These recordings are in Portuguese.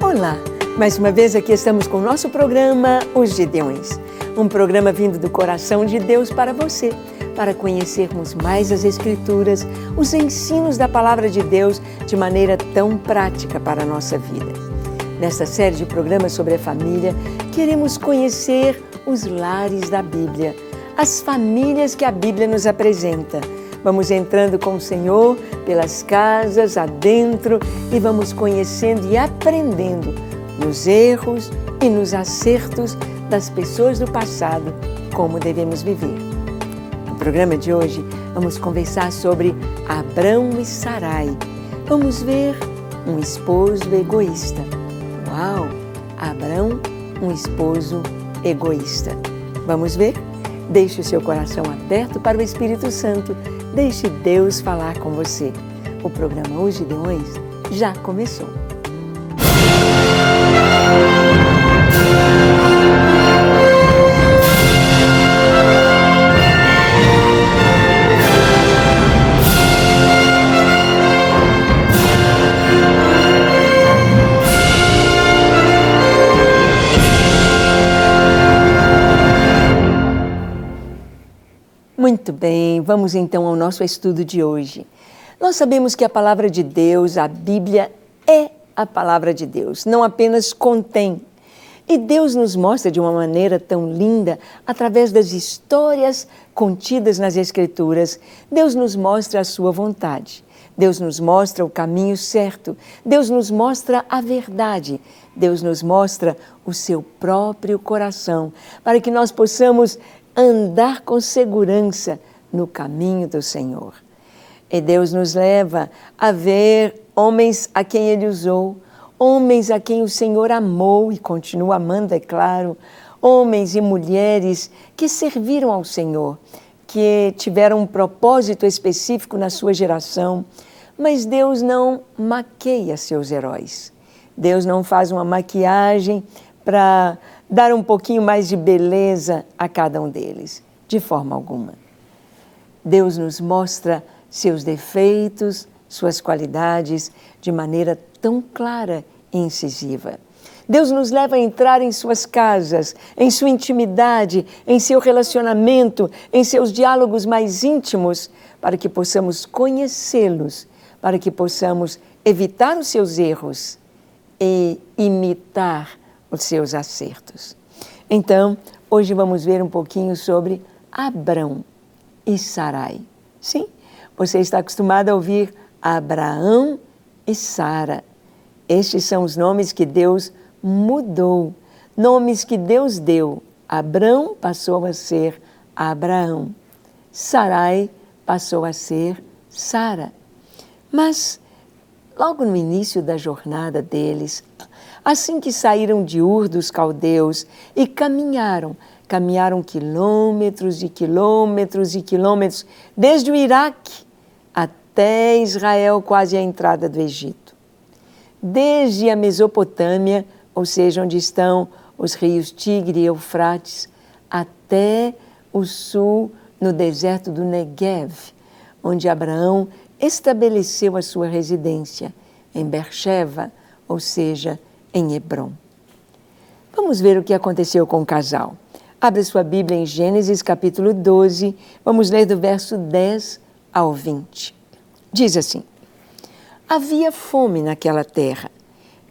Olá, mais uma vez aqui estamos com o nosso programa Os Gideões, um programa vindo do coração de Deus para você, para conhecermos mais as Escrituras, os ensinos da Palavra de Deus de maneira tão prática para a nossa vida. Nesta série de programas sobre a família, queremos conhecer os lares da Bíblia, as famílias que a Bíblia nos apresenta. Vamos entrando com o Senhor pelas casas adentro e vamos conhecendo e aprendendo nos erros e nos acertos das pessoas do passado, como devemos viver. No programa de hoje, vamos conversar sobre Abrão e Sarai. Vamos ver um esposo egoísta. Uau! Abrão, um esposo egoísta. Vamos ver? Deixe o seu coração aberto para o Espírito Santo. Deixe Deus falar com você. O programa Os Gideões já começou. Muito bem, vamos então ao nosso estudo de hoje. Nós sabemos que a palavra de Deus, a Bíblia, é a palavra de Deus, não apenas contém. E Deus nos mostra de uma maneira tão linda, através das histórias contidas nas Escrituras, Deus nos mostra a sua vontade. Deus nos mostra o caminho certo. Deus nos mostra a verdade. Deus nos mostra o seu próprio coração, para que nós possamos andar com segurança no caminho do Senhor. E Deus nos leva a ver homens a quem Ele usou, homens a quem o Senhor amou e continua amando, é claro, homens e mulheres que serviram ao Senhor, que tiveram um propósito específico na sua geração, mas Deus não maqueia seus heróis. Deus não faz uma maquiagem para dar um pouquinho mais de beleza a cada um deles, de forma alguma. Deus nos mostra seus defeitos, suas qualidades, de maneira tão clara e incisiva. Deus nos leva a entrar em suas casas, em sua intimidade, em seu relacionamento, em seus diálogos mais íntimos, para que possamos conhecê-los, para que possamos evitar os seus erros e imitar os seus acertos. Então, hoje vamos ver um pouquinho sobre Abrão e Sarai. Sim, você está acostumado a ouvir Abraão e Sara. Estes são os nomes que Deus mudou, nomes que Deus deu. Abrão passou a ser Abraão. Sarai passou a ser Sara. Mas, logo no início da jornada deles, assim que saíram de Ur dos Caldeus e caminharam quilômetros e quilômetros e quilômetros, desde o Iraque até Israel, quase à entrada do Egito. Desde a Mesopotâmia, ou seja, onde estão os rios Tigre e Eufrates, até o sul, no deserto do Negev, onde Abraão estabeleceu a sua residência, em Beersheba, ou seja, em Hebrom. Vamos ver o que aconteceu com o casal. Abra sua Bíblia em Gênesis capítulo 12, vamos ler do verso 10 ao 20. Diz assim: havia fome naquela terra.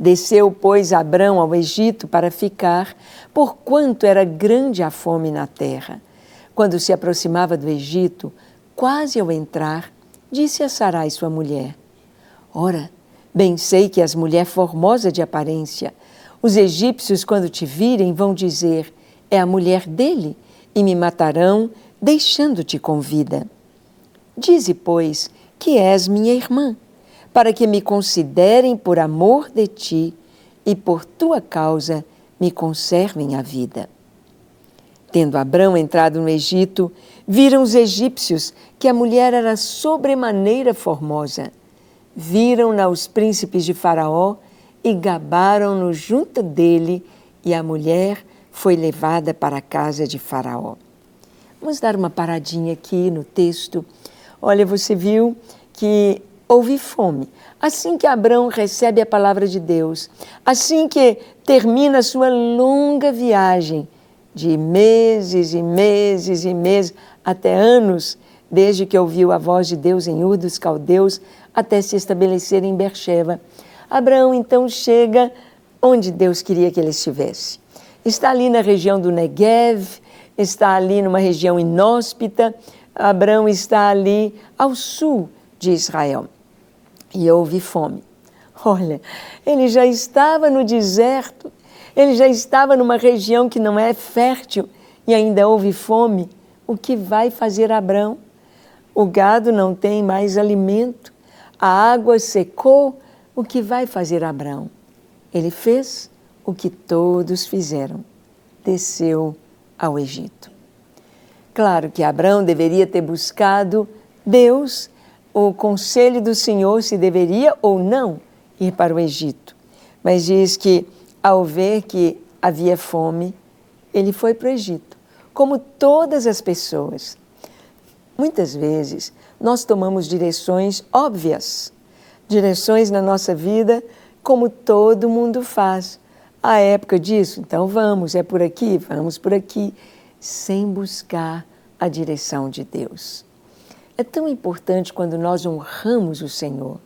Desceu, pois, Abrão ao Egito para ficar, porquanto era grande a fome na terra. Quando se aproximava do Egito, quase ao entrar, disse a Sarai, sua mulher: ora, bem sei que és mulher formosa de aparência. Os egípcios, quando te virem, vão dizer: é a mulher dele, e me matarão, deixando-te com vida. Dize, pois, que és minha irmã, para que me considerem por amor de ti e por tua causa me conservem a vida. Tendo Abrão entrado no Egito, viram os egípcios que a mulher era sobremaneira formosa. Viram-na os príncipes de Faraó e gabaram-no junto dele, e a mulher foi levada para a casa de Faraó. Vamos dar uma paradinha aqui no texto. Olha, você viu que houve fome. Assim que Abrão recebe a palavra de Deus, assim que termina a sua longa viagem de meses e meses e meses, até anos, desde que ouviu a voz de Deus em Ur dos Caldeus, até se estabelecer em Beersheba. Abraão então chega onde Deus queria que ele estivesse. Está ali na região do Negev, está ali numa região inóspita. Abraão está ali ao sul de Israel. E houve fome. Olha, ele já estava no deserto, ele já estava numa região que não é fértil e ainda houve fome. O que vai fazer Abrão? O gado não tem mais alimento, a água secou. O que vai fazer Abrão? Ele fez o que todos fizeram, desceu ao Egito. Claro que Abrão deveria ter buscado Deus, o conselho do Senhor, se deveria ou não ir para o Egito. Mas diz que, ao ver que havia fome, ele foi para o Egito, como todas as pessoas. Muitas vezes, nós tomamos direções óbvias, direções na nossa vida, como todo mundo faz. A época disso, então vamos, é por aqui, vamos por aqui, sem buscar a direção de Deus. É tão importante quando nós honramos o Senhor,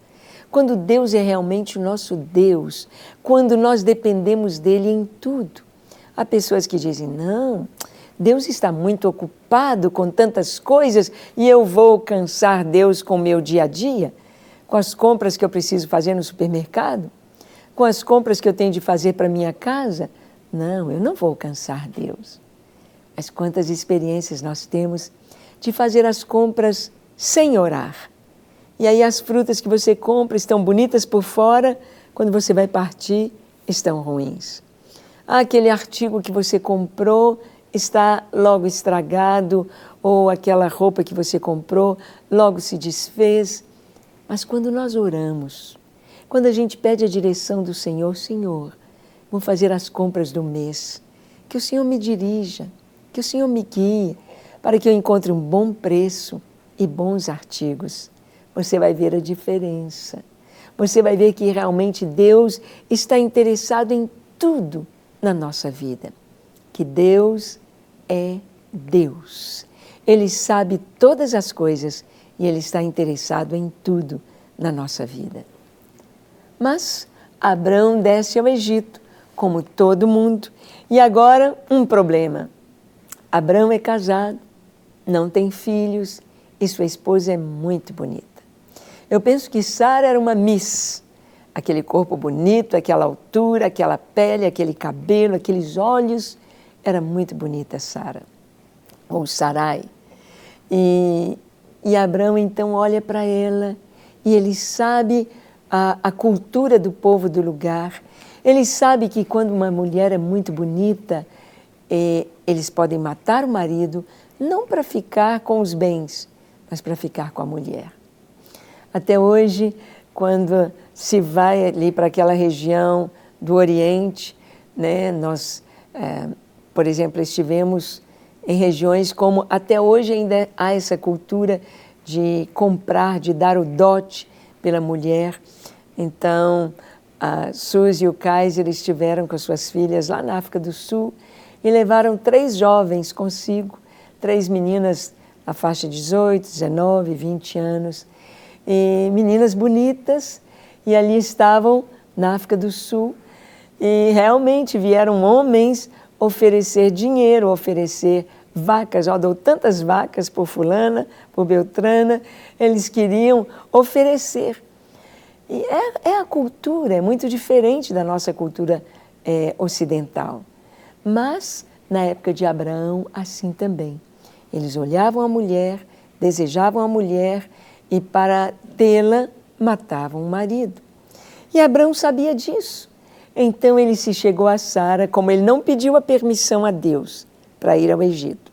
quando Deus é realmente o nosso Deus, quando nós dependemos dEle em tudo. Há pessoas que dizem, não, Deus está muito ocupado com tantas coisas e eu vou alcançar Deus com o meu dia a dia, com as compras que eu preciso fazer no supermercado, com as compras que eu tenho de fazer para minha casa. Não, eu não vou alcançar Deus. Mas quantas experiências nós temos de fazer as compras sem orar. E aí as frutas que você compra estão bonitas por fora, quando você vai partir, estão ruins. Aquele artigo que você comprou está logo estragado, ou aquela roupa que você comprou logo se desfez. Mas quando nós oramos, quando a gente pede a direção do Senhor, Senhor, vou fazer as compras do mês, que o Senhor me dirija, que o Senhor me guie, para que eu encontre um bom preço e bons artigos. Você vai ver a diferença. Você vai ver que realmente Deus está interessado em tudo na nossa vida. Que Deus é Deus. Ele sabe todas as coisas e Ele está interessado em tudo na nossa vida. Mas Abrão desce ao Egito, como todo mundo. E agora um problema. Abrão é casado, não tem filhos e sua esposa é muito bonita. Eu penso que Sara era uma Miss. Aquele corpo bonito, aquela altura, aquela pele, aquele cabelo, aqueles olhos. Era muito bonita Sara, ou Sarai. E Abrão então olha para ela e ele sabe a cultura do povo do lugar. Ele sabe que quando uma mulher é muito bonita, eles podem matar o marido, não para ficar com os bens, mas para ficar com a mulher. Até hoje, quando se vai ali para aquela região do Oriente, né, nós, por exemplo, estivemos em regiões como até hoje ainda há essa cultura de comprar, de dar o dote pela mulher. Então, a Suzy e o Kaiser estiveram com as suas filhas lá na África do Sul e levaram 3 jovens consigo, 3 meninas na faixa de 18, 19, 20 anos, e meninas bonitas, e ali estavam na África do Sul, e realmente vieram homens oferecer dinheiro, oferecer vacas. Dou tantas vacas por fulana, por Beltrana, eles queriam oferecer. E é a cultura, é muito diferente da nossa cultura ocidental. Mas, na época de Abraão, assim também. Eles olhavam a mulher, desejavam a mulher e para tê-la, matavam o marido. E Abraão sabia disso. Então ele se chegou a Sara, como ele não pediu a permissão a Deus para ir ao Egito.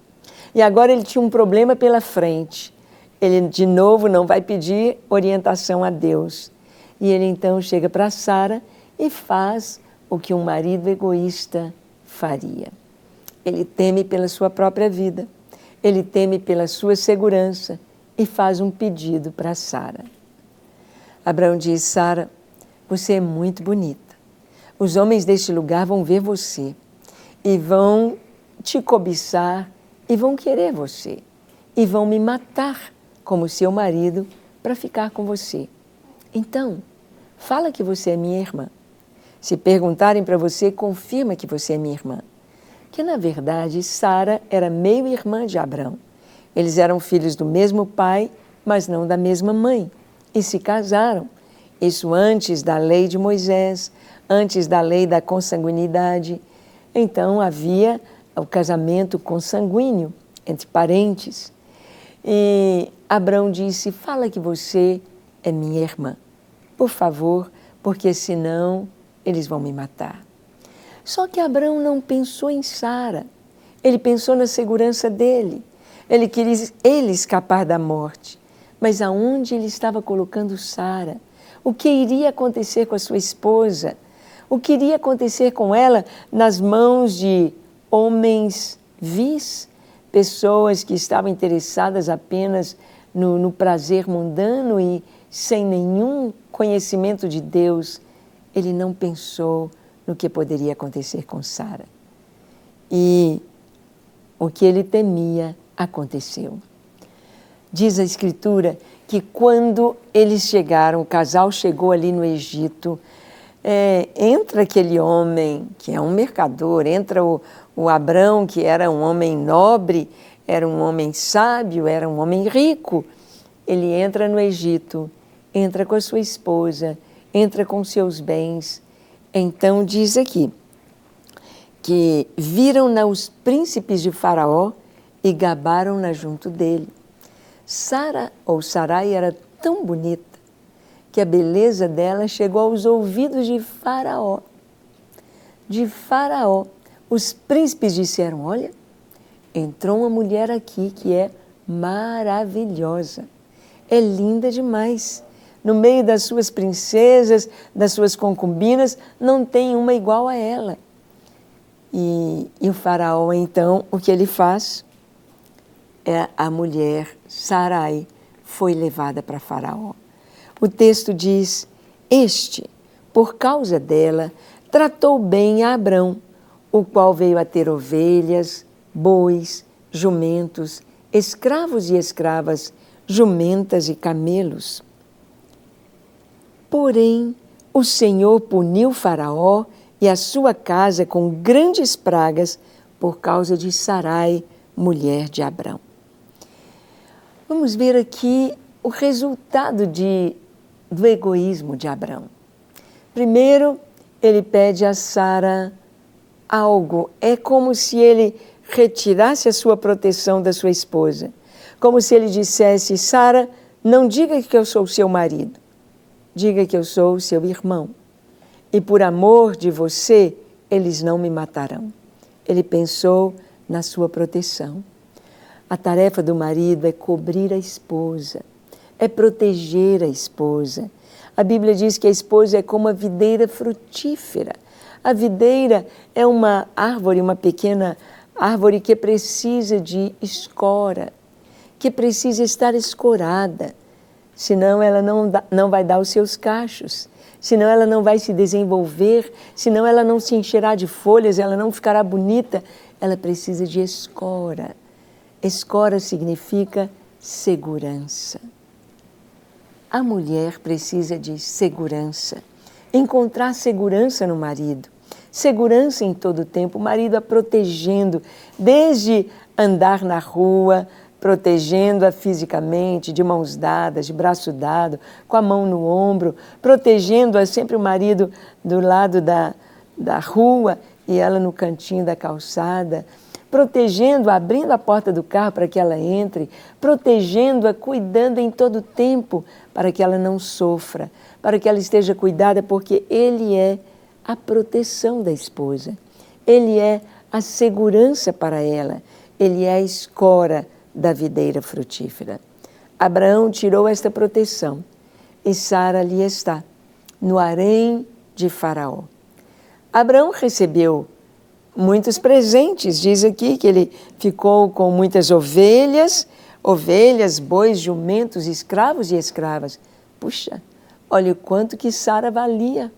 E agora ele tinha um problema pela frente. Ele, de novo, não vai pedir orientação a Deus. E ele então chega para Sara e faz o que um marido egoísta faria. Ele teme pela sua própria vida, ele teme pela sua segurança e faz um pedido para Sara. Abraão diz: Sara, você é muito bonita. Os homens deste lugar vão ver você e vão te cobiçar e vão querer você e vão me matar como seu marido para ficar com você. Então, fala que você é minha irmã. Se perguntarem para você, confirma que você é minha irmã. Que, na verdade, Sara era meio-irmã de Abraão. Eles eram filhos do mesmo pai, mas não da mesma mãe. E se casaram. Isso antes da lei de Moisés, antes da lei da consanguinidade. Então, havia o casamento consanguíneo entre parentes. E Abraão disse: fala que você é minha irmã. Por favor, porque senão eles vão me matar. Só que Abraão não pensou em Sara. Ele pensou na segurança dele. Ele queria escapar da morte. Mas aonde ele estava colocando Sara? O que iria acontecer com a sua esposa? O que iria acontecer com ela nas mãos de homens vis? Pessoas que estavam interessadas apenas no prazer mundano e sem nenhum conhecimento de Deus. Ele não pensou no que poderia acontecer com Sara. E o que ele temia aconteceu. Diz a Escritura que quando eles chegaram, o casal chegou ali no Egito, entra aquele homem que é um mercador, entra o Abrão, que era um homem nobre, era um homem sábio, era um homem rico. Ele entra no Egito, entra com a sua esposa, entra com seus bens. Então diz aqui que viram-na os príncipes de Faraó e gabaram-na junto dele. Sara, ou Sarai, era tão bonita que a beleza dela chegou aos ouvidos de Faraó. De Faraó. Os príncipes disseram: olha, entrou uma mulher aqui que é maravilhosa, é linda demais. No meio das suas princesas, das suas concubinas, não tem uma igual a ela. E o Faraó, então, o que ele faz? A mulher, Sarai, foi levada para Faraó. O texto diz: este, por causa dela, tratou bem a Abrão, o qual veio a ter ovelhas, bois, jumentos, escravos e escravas, jumentas e camelos. Porém, o Senhor puniu Faraó e a sua casa com grandes pragas por causa de Sarai, mulher de Abrão. Vamos ver aqui o resultado do egoísmo de Abrão. Primeiro, ele pede a Sara algo. É como se ele retirasse a sua proteção da sua esposa. Como se ele dissesse: Sara, não diga que eu sou seu marido. Diga que eu sou seu irmão. E por amor de você, eles não me matarão. Ele pensou na sua proteção. A tarefa do marido é cobrir a esposa, é proteger a esposa. A Bíblia diz que a esposa é como a videira frutífera. A videira é uma árvore, uma pequena árvore que precisa de escora, que precisa estar escorada, senão ela não vai dar os seus cachos, senão ela não vai se desenvolver, senão ela não se encherá de folhas, ela não ficará bonita. Ela precisa de escora. Escora significa segurança. A mulher precisa de segurança, encontrar segurança no marido, segurança em todo o tempo, o marido a protegendo, desde andar na rua, protegendo-a fisicamente, de mãos dadas, de braço dado, com a mão no ombro, protegendo-a sempre o marido do lado da rua e ela no cantinho da calçada, protegendo-a, abrindo a porta do carro para que ela entre, protegendo-a, cuidando em todo o tempo para que ela não sofra, para que ela esteja cuidada, porque ele é a proteção da esposa, ele é a segurança para ela, ele é a escora da videira frutífera. Abraão tirou esta proteção e Sara ali está, no harém de Faraó. Abraão recebeu muitos presentes, diz aqui que ele ficou com muitas ovelhas, bois, jumentos, escravos e escravas. Puxa, Olha o quanto que Sara valia.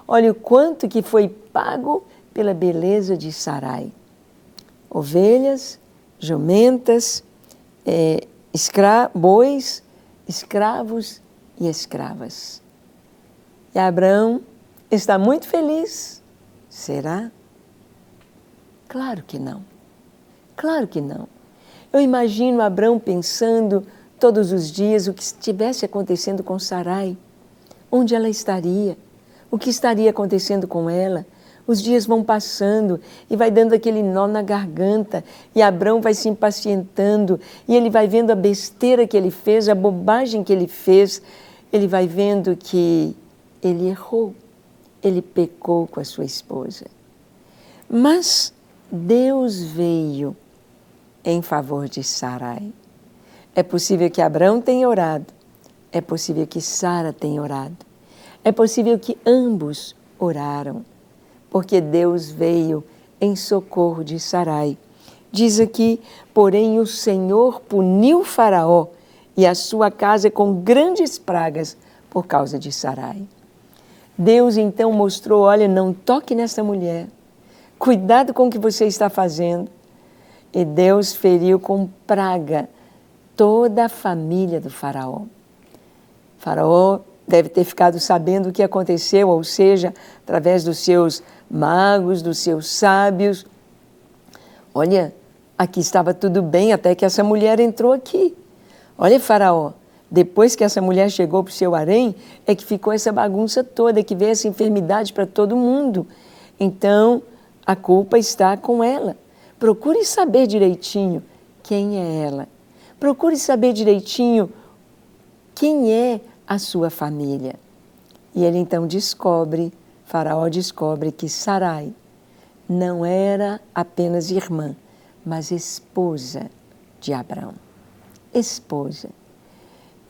Olha o quanto que foi pago pela beleza de Sarai. Ovelhas, jumentas, bois, escravos e escravas. E Abraão está muito feliz. Será? Claro que não. Claro que não. Eu imagino Abraão pensando todos os dias o que estivesse acontecendo com Sarai. Onde ela estaria? O que estaria acontecendo com ela? Os dias vão passando e vai dando aquele nó na garganta e Abraão vai se impacientando e ele vai vendo a besteira que ele fez, a bobagem que ele fez. Ele vai vendo que ele errou, ele pecou com a sua esposa. Mas Deus veio em favor de Sarai. É possível que Abraão tenha orado, é possível que Sara tenha orado, é possível que ambos oraram, porque Deus veio em socorro de Sarai. Diz aqui, porém o Senhor puniu Faraó e a sua casa com grandes pragas por causa de Sarai. Deus então mostrou, olha, não toque nessa mulher, cuidado com o que você está fazendo. E Deus feriu com praga toda a família do Faraó. Faraó deve ter ficado sabendo o que aconteceu, ou seja, através dos seus magos, dos seus sábios. Olha, aqui estava tudo bem até que essa mulher entrou aqui. Olha, Faraó, depois que essa mulher chegou para o seu harém, é que ficou essa bagunça toda, que veio essa enfermidade para todo mundo. Então, a culpa está com ela. Procure saber direitinho quem é ela. Procure saber direitinho quem é a sua família. E ele então Faraó descobre que Sarai não era apenas irmã, mas esposa de Abrão. Esposa.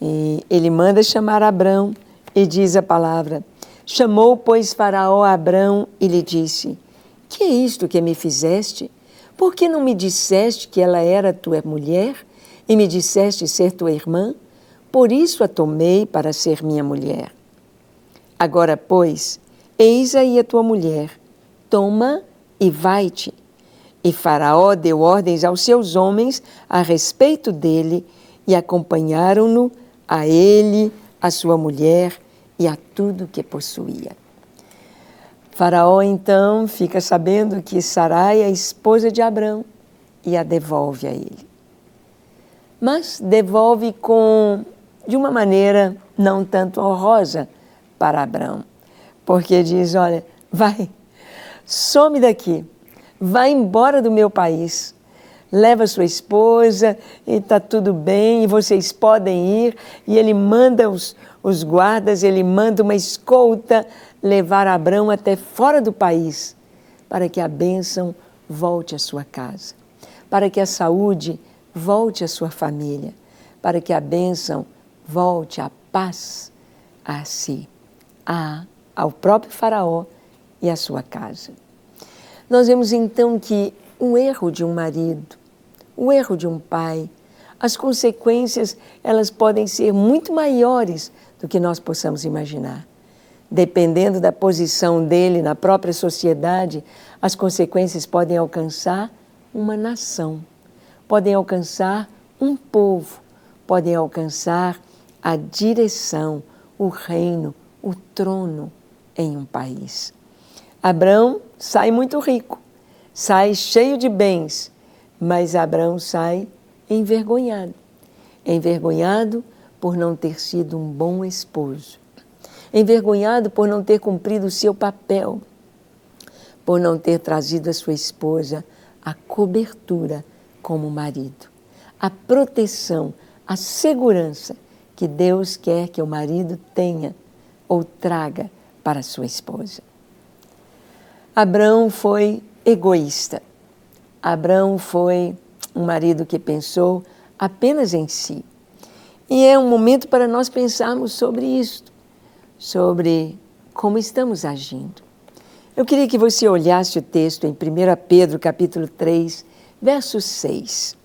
E ele manda chamar Abrão e diz a palavra: chamou, pois, Faraó a Abrão e lhe disse: que é isto que me fizeste? Por que não me disseste que ela era tua mulher e me disseste ser tua irmã? Por isso a tomei para ser minha mulher. Agora, pois, eis aí a tua mulher, toma e vai-te. E Faraó deu ordens aos seus homens a respeito dele e acompanharam-no, a ele, a sua mulher e a tudo que possuía. Faraó então fica sabendo que Sarai é a esposa de Abrão e a devolve a ele. Mas devolve de uma maneira não tanto honrosa para Abrão, porque diz, olha, vai, some daqui, vai embora do meu país, leva sua esposa e está tudo bem e vocês podem ir. E ele manda os guardas, ele manda uma escolta levar Abrão até fora do país, para que a bênção volte à sua casa, para que a saúde volte à sua família, para que a bênção volte a paz a si, ao próprio Faraó e à sua casa. Nós vemos então que o erro de um marido, o erro de um pai, as consequências, elas podem ser muito maiores do que nós possamos imaginar. Dependendo da posição dele na própria sociedade, as consequências podem alcançar uma nação, podem alcançar um povo, podem alcançar a direção, o reino, o trono em um país. Abrão sai muito rico, sai cheio de bens, mas Abrão sai envergonhado. Envergonhado por não ter sido um bom esposo. Envergonhado por não ter cumprido o seu papel, por não ter trazido a sua esposa a cobertura como marido, a proteção, a segurança que Deus quer que o marido tenha ou traga para a sua esposa. Abrão foi egoísta. Abrão foi um marido que pensou apenas em si. E é um momento para nós pensarmos sobre isto, sobre como estamos agindo. Eu queria que você olhasse o texto em 1 Pedro, capítulo 3, verso 6.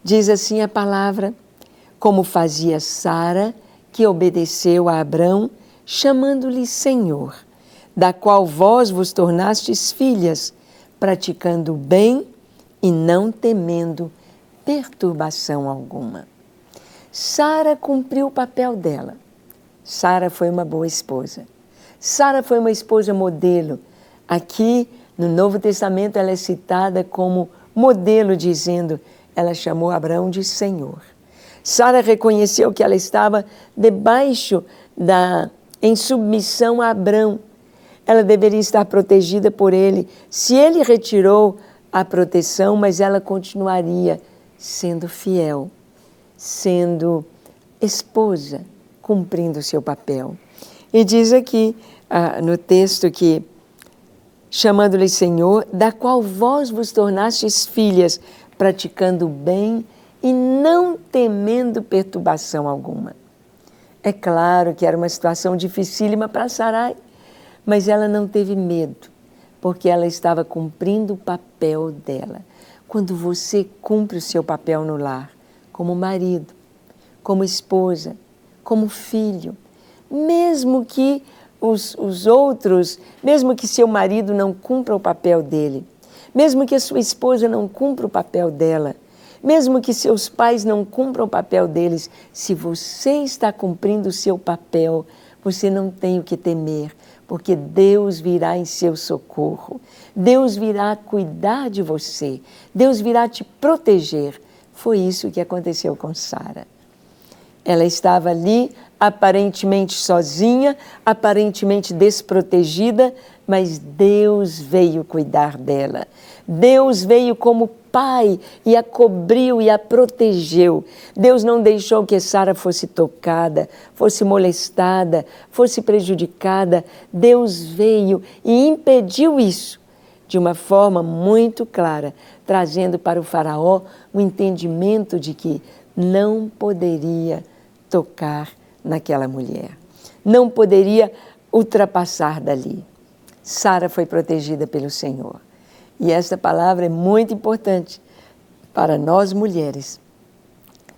Diz assim a palavra: como fazia Sara, que obedeceu a Abrão, chamando-lhe Senhor, da qual vós vos tornastes filhas, praticando o bem e não temendo perturbação alguma. Sara cumpriu o papel dela. Sara foi uma boa esposa. Sara foi uma esposa modelo. Aqui, no Novo Testamento, ela é citada como modelo, dizendo, ela chamou Abraão de Senhor. Sara reconheceu que ela estava debaixo em submissão a Abraão. Ela deveria estar protegida por ele. Se ele retirou a proteção, mas ela continuaria sendo fiel, sendo esposa, cumprindo o seu papel. E diz aqui no texto que, chamando-lhe Senhor, da qual vós vos tornastes filhas, praticando o bem e não temendo perturbação alguma. É claro que era uma situação dificílima para Sarai, mas ela não teve medo, porque ela estava cumprindo o papel dela. Quando você cumpre o seu papel no lar, como marido, como esposa, como filho, mesmo que os outros, mesmo que seu marido não cumpra o papel dele, mesmo que a sua esposa não cumpra o papel dela, mesmo que seus pais não cumpram o papel deles, se você está cumprindo o seu papel, você não tem o que temer, porque Deus virá em seu socorro, Deus virá cuidar de você, Deus virá te proteger. Foi isso que aconteceu com Sara. Ela estava ali, aparentemente sozinha, aparentemente desprotegida, mas Deus veio cuidar dela. Deus veio como pai e a cobriu e a protegeu. Deus não deixou que Sara fosse tocada, fosse molestada, fosse prejudicada. Deus veio e impediu isso de uma forma muito clara, trazendo para o faraó o entendimento de que não poderia tocar naquela mulher. Não poderia ultrapassar dali. Sara foi protegida pelo Senhor. E esta palavra é muito importante para nós mulheres,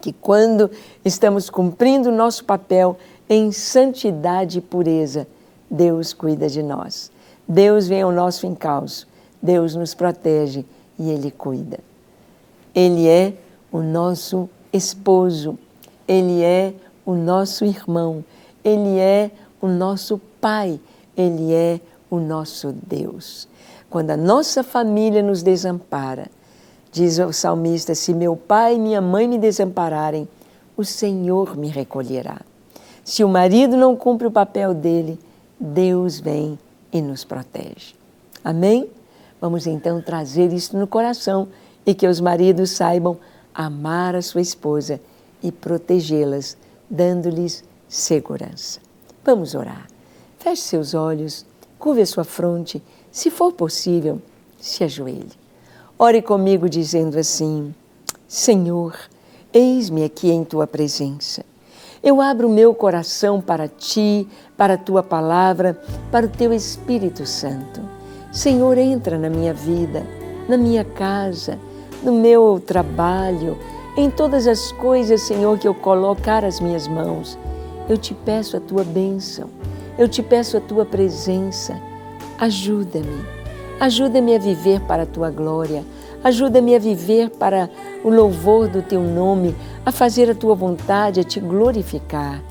que quando estamos cumprindo o nosso papel em santidade e pureza, Deus cuida de nós. Deus vem ao nosso encalço, Deus nos protege e Ele cuida. Ele é o nosso esposo, Ele é o nosso irmão, Ele é o nosso Pai, Ele é o nosso Deus. Quando a nossa família nos desampara, diz o salmista, se meu pai e minha mãe me desampararem, o Senhor me recolherá. Se o marido não cumpre o papel dele, Deus vem e nos protege. Amém? Vamos então trazer isso no coração e que os maridos saibam amar a sua esposa e protegê-las, dando-lhes segurança. Vamos orar. Feche seus olhos, curve a sua fronte, se for possível, se ajoelhe. Ore comigo dizendo assim, Senhor, eis-me aqui em Tua presença. Eu abro o meu coração para Ti, para a Tua palavra, para o Teu Espírito Santo. Senhor, entra na minha vida, na minha casa, no meu trabalho, em todas as coisas, Senhor, que eu colocar as minhas mãos. Eu te peço a Tua bênção, eu te peço a Tua presença. Ajuda-me, ajuda-me a viver para a Tua glória, ajuda-me a viver para o louvor do Teu nome, a fazer a Tua vontade, a Te glorificar.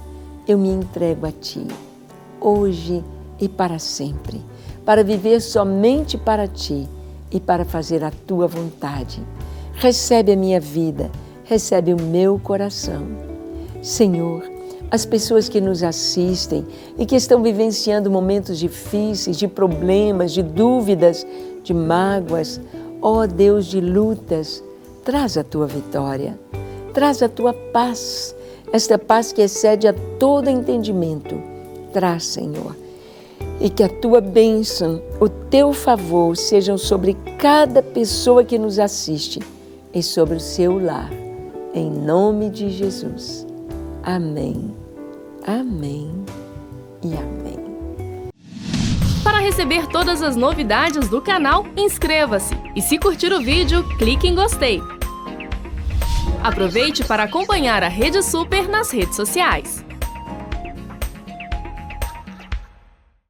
Eu me entrego a Ti, hoje e para sempre, para viver somente para Ti e para fazer a Tua vontade. Recebe a minha vida, recebe o meu coração. Senhor, as pessoas que nos assistem e que estão vivenciando momentos difíceis, de problemas, de dúvidas, de mágoas, ó Deus de lutas, traz a Tua vitória, traz a Tua paz, esta paz que excede a todo entendimento. Traz, Senhor, e que a Tua bênção, o Teu favor sejam sobre cada pessoa que nos assiste e sobre o seu lar, em nome de Jesus. Amém, amém e amém. Para receber todas as novidades do canal, inscreva-se e se curtir o vídeo, clique em gostei. Aproveite para acompanhar a Rede Super nas redes sociais.